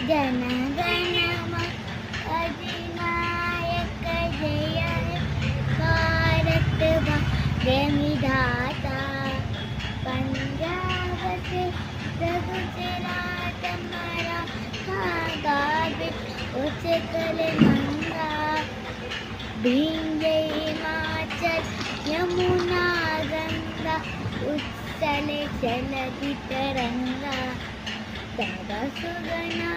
जनगणम अधिनायक जय भारत भाग्य विधाता पंजाब से गुजरात मराठा उत्कल गंगा विंध्य हिमाचल यमुना गंगा उत्कल जलधि तरंगा तव सुगना